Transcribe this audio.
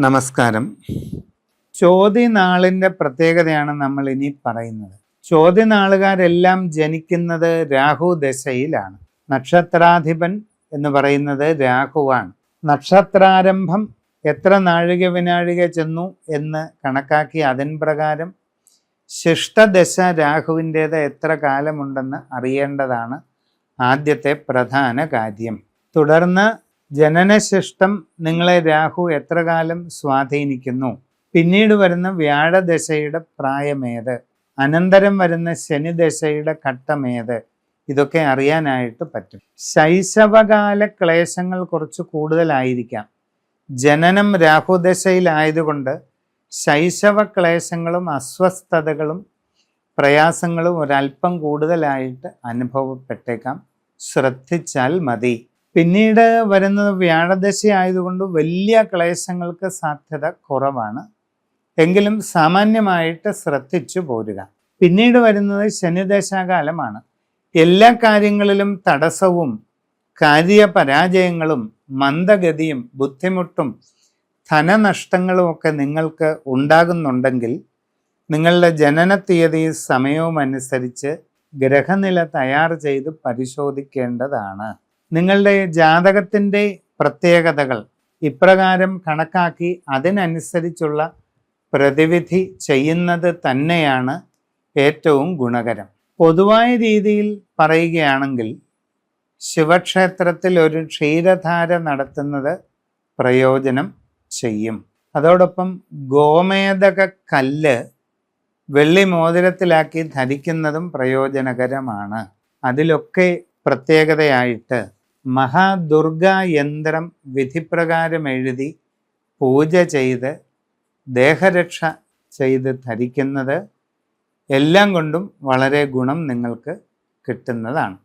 നമസ്കാരം. ചോദ്യനാളിൻ്റെ പ്രത്യേകതയാണ് നമ്മൾ ഇനി പറയുന്നത്. ചോദ്യനാളുകാരെല്ലാം ജനിക്കുന്നത് രാഹു ദശയിലാണ്. നക്ഷത്രാധിപൻ എന്ന് പറയുന്നത് രാഹുവാണ്. നക്ഷത്രാരംഭം എത്ര നാഴിക വിനാഴിക ചെന്നു എന്ന് കണക്കാക്കി അതിൻ പ്രകാരം ശിഷ്ടദശ രാഹുവിൻ്റേത് എത്ര കാലമുണ്ടെന്ന് അറിയേണ്ടതാണ് ആദ്യത്തെ പ്രധാന കാര്യം. തുടർന്ന് ജനനശിഷ്ടം നിങ്ങളെ രാഹു എത്ര കാലം സ്വാധീനിക്കുന്നു, പിന്നീട് വരുന്ന വ്യാഴദശയുടെ പ്രായമേത്, അനന്തരം വരുന്ന ശനിദശയുടെ ഘട്ടമേത്, ഇതൊക്കെ അറിയാനായിട്ട് പറ്റും. ശൈശവകാല ക്ലേശങ്ങൾ കുറച്ച് കൂടുതലായിരിക്കാം. ജനനം രാഹുദശയിലായതുകൊണ്ട് ശൈശവ ക്ലേശങ്ങളും അസ്വസ്ഥതകളും പ്രയാസങ്ങളും ഒരല്പം കൂടുതലായിട്ട് അനുഭവപ്പെട്ടേക്കാം. ശ്രദ്ധിച്ചാൽ മതി. പിന്നീട് വരുന്നത് വ്യാഴദശ ആയതുകൊണ്ട് വലിയ ക്ലേശങ്ങൾക്ക് സാധ്യത കുറവാണ്. എങ്കിലും സാമാന്യമായിട്ട് ശ്രദ്ധിച്ചു പോരുക. പിന്നീട് വരുന്നത് ശനിദശാകാലമാണ്. എല്ലാ കാര്യങ്ങളിലും തടസ്സവും കാര്യപരാജയങ്ങളും മന്ദഗതിയും ബുദ്ധിമുട്ടും ധനനഷ്ടങ്ങളും ഒക്കെ നിങ്ങൾക്ക് ഉണ്ടാകുന്നുണ്ടെങ്കിൽ നിങ്ങളുടെ ജനന തീയതി സമയവും അനുസരിച്ച് ഗ്രഹനില തയ്യാർ ചെയ്ത് പരിശോധിക്കേണ്ടതാണ്. നിങ്ങളുടെ ജാതകത്തിൻ്റെ പ്രത്യേകതകൾ ഇപ്രകാരം കണക്കാക്കി അതിനനുസരിച്ചുള്ള പ്രതിവിധി ചെയ്യുന്നത് തന്നെയാണ് ഏറ്റവും ഗുണകരം. പൊതുവായ രീതിയിൽ പറയുകയാണെങ്കിൽ ശിവക്ഷേത്രത്തിൽ ഒരു ക്ഷീരധാര നടത്തുന്നത് പ്രയോജനം ചെയ്യും. അതോടൊപ്പം ഗോമേതക കല്ല് വെള്ളി മോതിരത്തിലാക്കി ധരിക്കുന്നതും പ്രയോജനകരമാണ്. അതിലൊക്കെ പ്രത്യേകതയായിട്ട് മഹാദുർഗ യന്ത്രം വിധിപ്രകാരം എഴുതി പൂജ ചെയ്ത് ദേഹരക്ഷ ചെയ്ത് ധരിക്കുന്നത് എല്ലാം കൊണ്ടും വളരെ ഗുണം നിങ്ങൾക്ക് കിട്ടുന്നതാണ്.